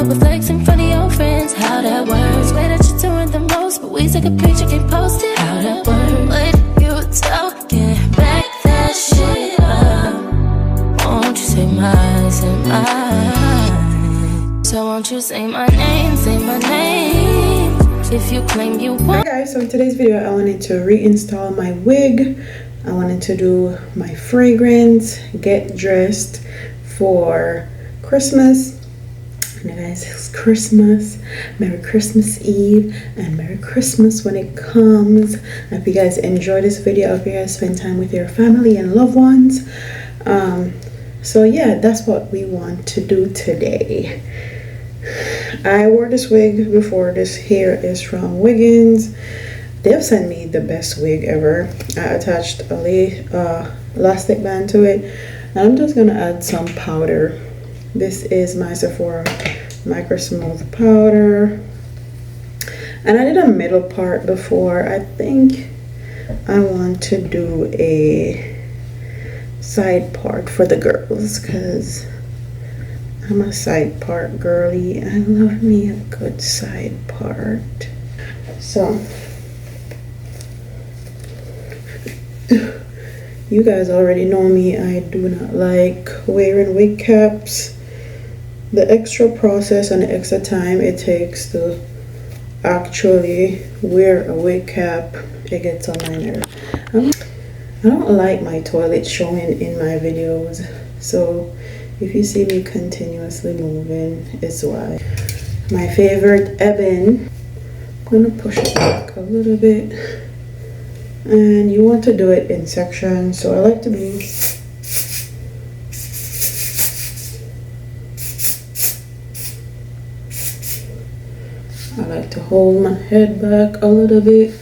up with flex in front of your friends. How that works? Swear that you're doing the most, but we take a picture, can't post it. How that works? When you talking, back that shit up. Won't you say mine, say mine? So won't you say my name, say my name? If you claim you want. Hi guys, so in today's video I wanted to reinstall my wig. I wanted to do my fragrance, get dressed for Christmas. And guys, it's Christmas. Merry Christmas Eve and Merry Christmas when it comes. I hope you guys enjoy this video. I hope you guys spend time with your family and loved ones. So yeah, that's what we want to do today. I wore this wig before. This hair is from Wiggins. They've sent me the best wig ever. I attached a elastic band to it, and I'm just gonna add some powder. This is my Sephora Micro Smooth powder, and I did a middle part before. I think I want to do a side part for the girls because I'm a side part girly. I love me a good side part. So you guys already know me. I do not like wearing wig caps. The extra process and the extra time it takes to actually wear a wig cap, it gets on my nerve. I don't like my toilet showing in my videos, so if you see me continuously moving, it's why. My favorite ebony. I'm gonna push it back a little bit, and you want to do it in sections. So I like to be hold my head back a little bit.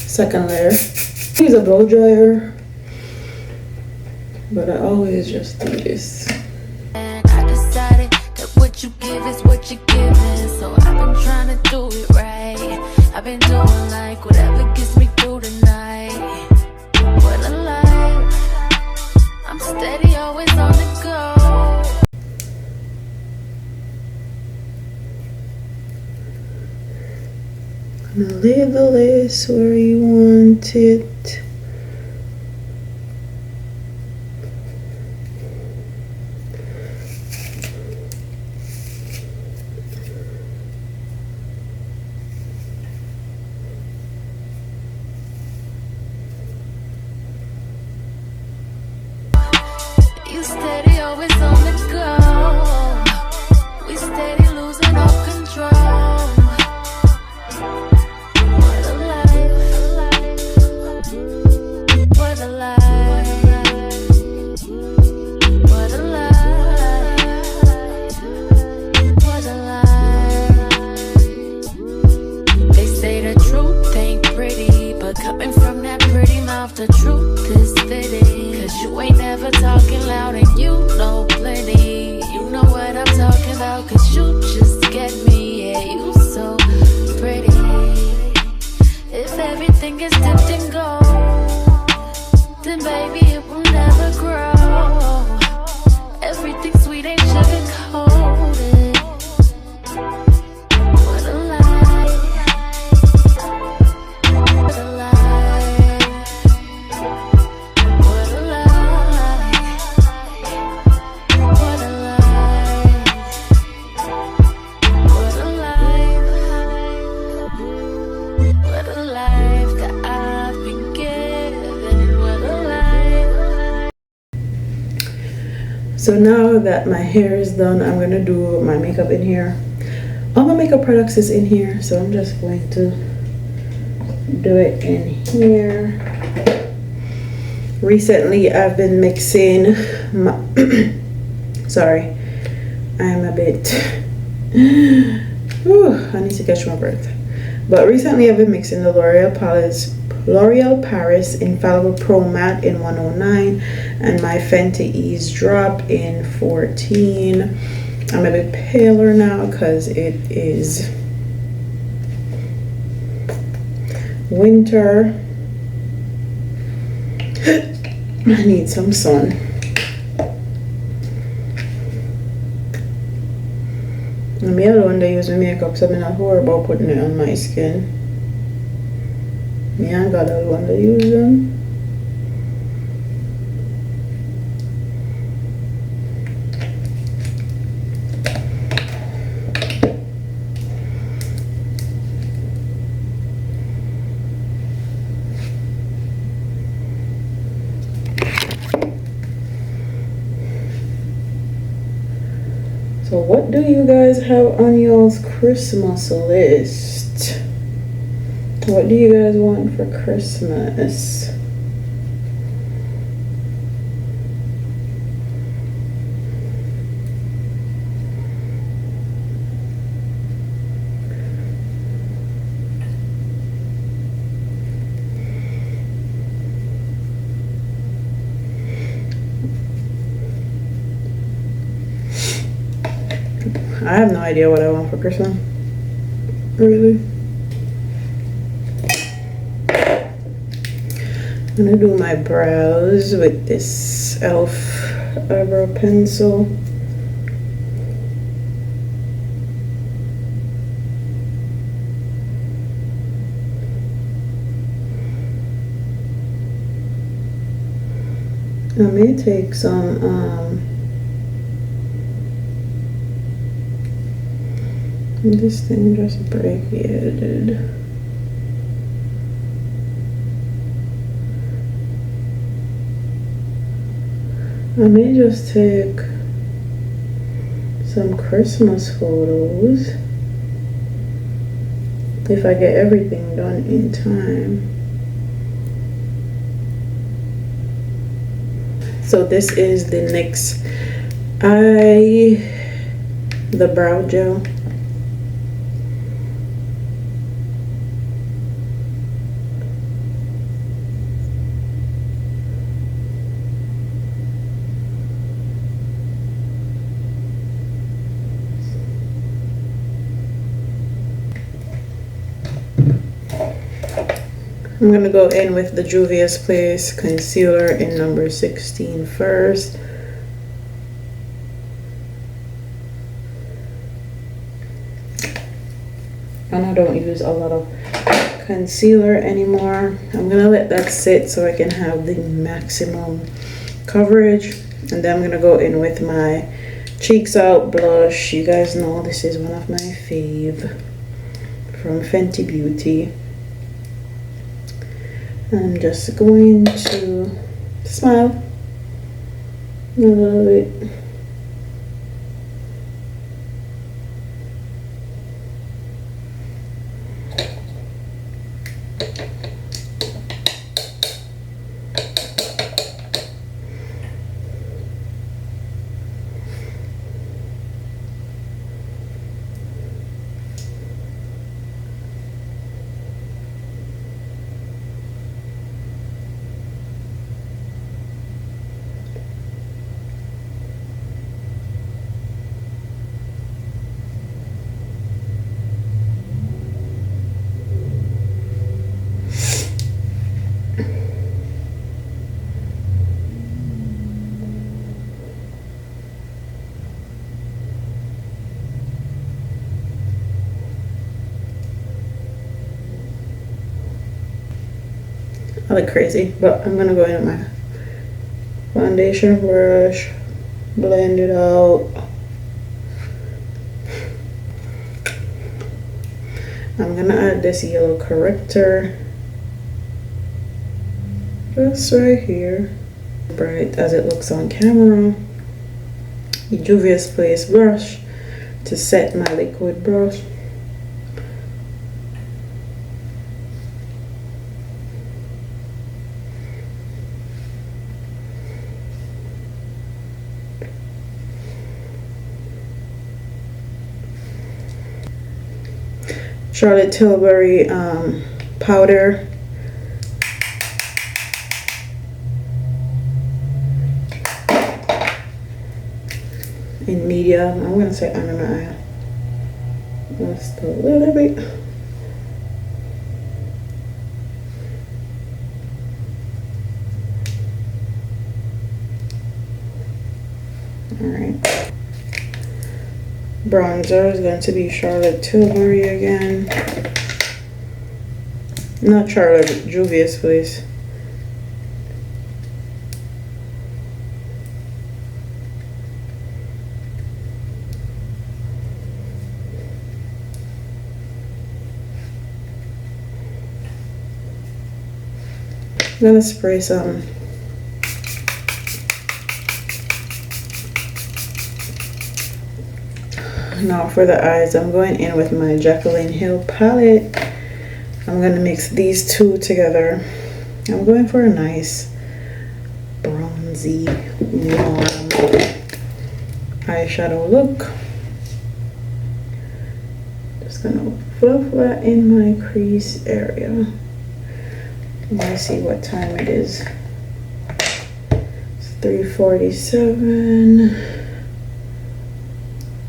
Second layer. Use a blow dryer, but I always just do this. And I decided that what you give is what you're giving, so I've been trying to do it right. I've been doing like whatever gets me through the night. What a life. I'm steady, always on the go. Gonna leave the lace where you want it. You steady, always on the go. We steady losing all control. What a life. What a life. What a life. What a life. They say the truth ain't pretty, but coming from that pretty mouth, the truth is fitting. Cause you ain't never talking loud and you know plenty. You know what I'm talking about, cause you just get me. Yeah, you so pretty. If everything is dipped in gold, then baby it will never grow. Everything sweet ain't sugar coated. What a life. What a life. What a life. What a life. What a life. What a life that I've been given. What a life. So now that my hair is done, I'm gonna do my makeup in here. All my makeup products is in here, so I'm just going to do it in here. Recently I've been mixing my sorry, I'm a bit I need to catch my breath. But recently I've been mixing the L'Oreal Paris Infallible Pro Matte in 109 and my Fenty Ease Drop in 14. I'm a bit paler now because it is winter. I need some sun. And me alone that use my makeup, so I'm not worried about putting it on my skin. Me and God are the one that use them. So what do you guys have on y'all's Christmas list? What do you guys want for Christmas? I have no idea what I want for Christmas. Really? I'm gonna do my brows with this e.l.f. eyebrow pencil. I may take some this thing just brachiated. I may just take some Christmas photos if I get everything done in time. So this is the NYX the brow gel. I'm gonna go in with the Juvia's Place concealer in number 16 first. And I don't use a lot of concealer anymore. I'm gonna let that sit so I can have the maximum coverage. And then I'm gonna go in with my Cheeks Out blush. You guys know this is one of my fave from Fenty Beauty. I'm just going to smile a little bit. I look crazy, but I'm gonna go in with my foundation brush, blend it out. I'm gonna add this yellow corrector just right here, bright as it looks on camera. The Juvia's Place brush to set my liquid brush. Charlotte Tilbury powder. In medium, I'm gonna say under my eye. Just a little bit. Alright. Bronzer is going to be Charlotte Tilbury again. Not Charlotte, Juvia's Place. I'm gonna spray some now for the eyes. I'm going in with my Jaclyn Hill palette. I'm gonna mix these two together. I'm going for a nice bronzy warm eyeshadow look. Just gonna fluff that in my crease area. Let me see what time it is. It's 3:47.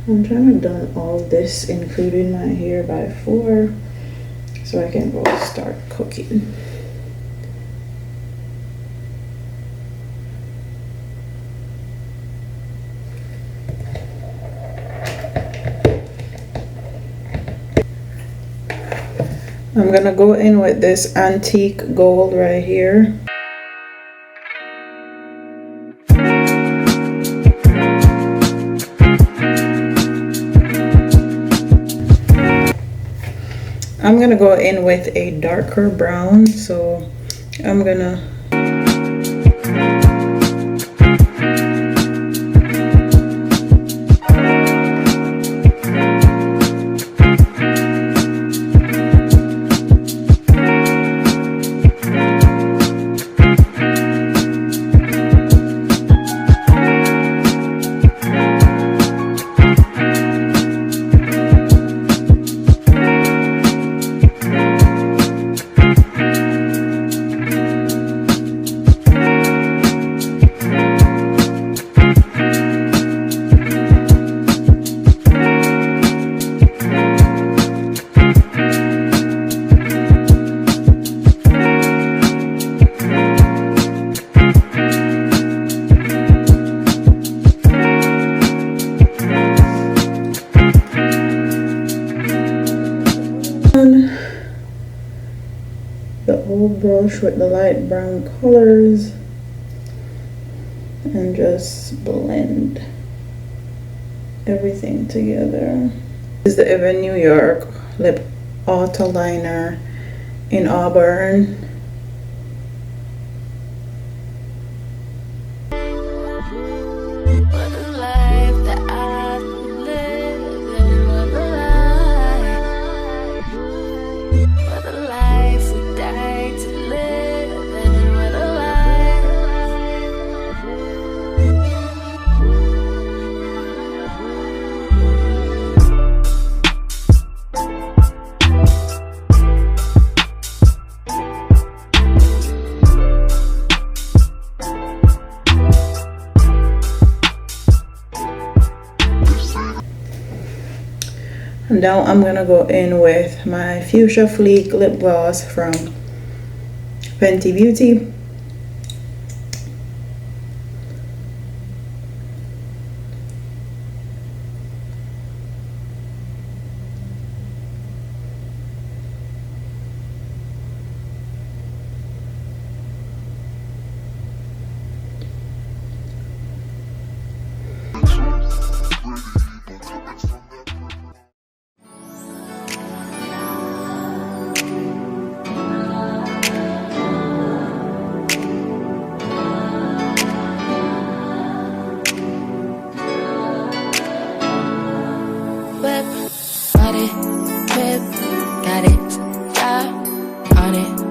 I'm trying to done all this, including my hair, by 4, so I can go start cooking. I'm gonna go in with this antique gold right here. I'm gonna go in with a darker brown, so I'm gonna the old brush with the light brown colors and just blend everything together. This is the Evan New York lip auto liner in Auburn. And now I'm gonna go in with my Fuchsia Fleek lip gloss from Fenty Beauty.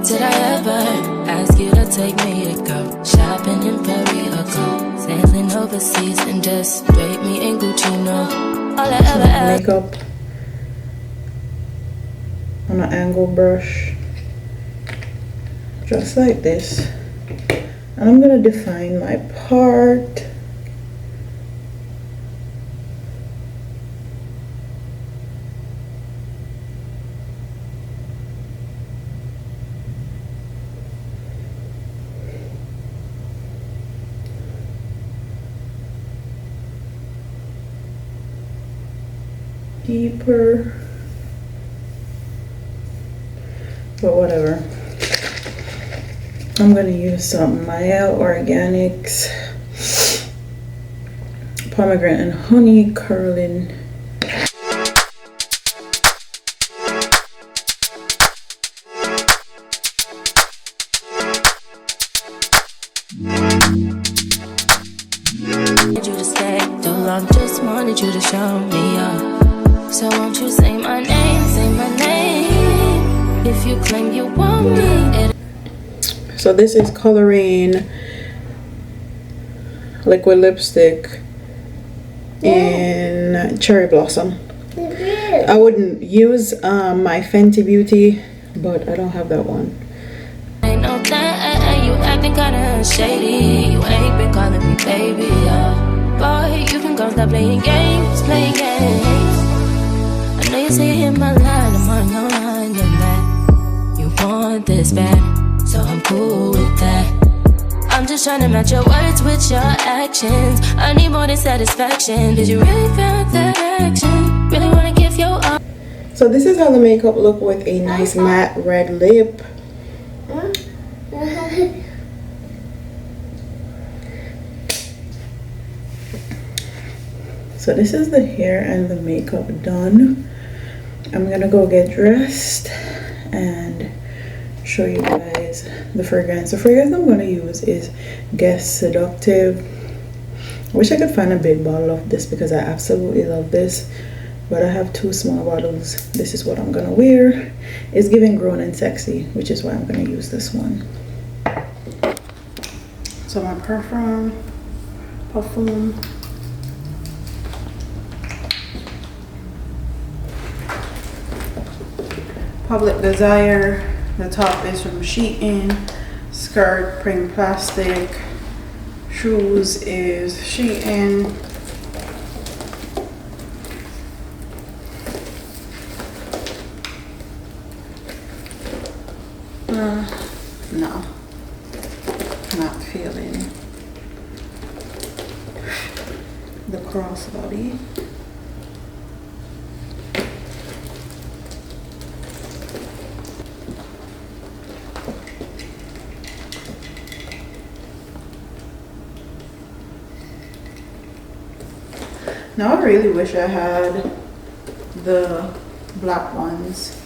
Did I ever ask you to take me to go shopping in Paris or go sailing overseas and just drape me in Gucci? No, all I ever makeup on an angle brush, just like this, and I'm gonna define my part. deeper, but whatever. I'm gonna use some Maya Organics pomegranate and honey curling. Just wanted you to show me up. So won't you say my name, if you claim you want me. So this is coloring liquid lipstick in Cherry Blossom. I wouldn't use my Fenty Beauty, but I don't have that one. I know that you acting kinda shady. You ain't been calling me baby, boy, you can go stop playing games, I know you see in my line, I'm on your line, and that you want this bad, so I'm cool with that. I'm just trying to match your words with your actions. I need more than satisfaction. Did you really feel that action? Really wanna give your all? So this is how the makeup look with a nice matte red lip. So this is the hair and the makeup done. I'm gonna go get dressed and show you guys the fragrance. The fragrance I'm gonna use is Guess Seductive. I wish I could find a big bottle of this because I absolutely love this, but I have 2 small bottles. This is what I'm gonna wear. It's giving grown and sexy, which is why I'm gonna use this one. So my Perfume. Public Desire. The top is from Shein. Skirt, Print Plastic. Shoes is Shein. No, not feeling the crossbody. Now I really wish I had the black ones.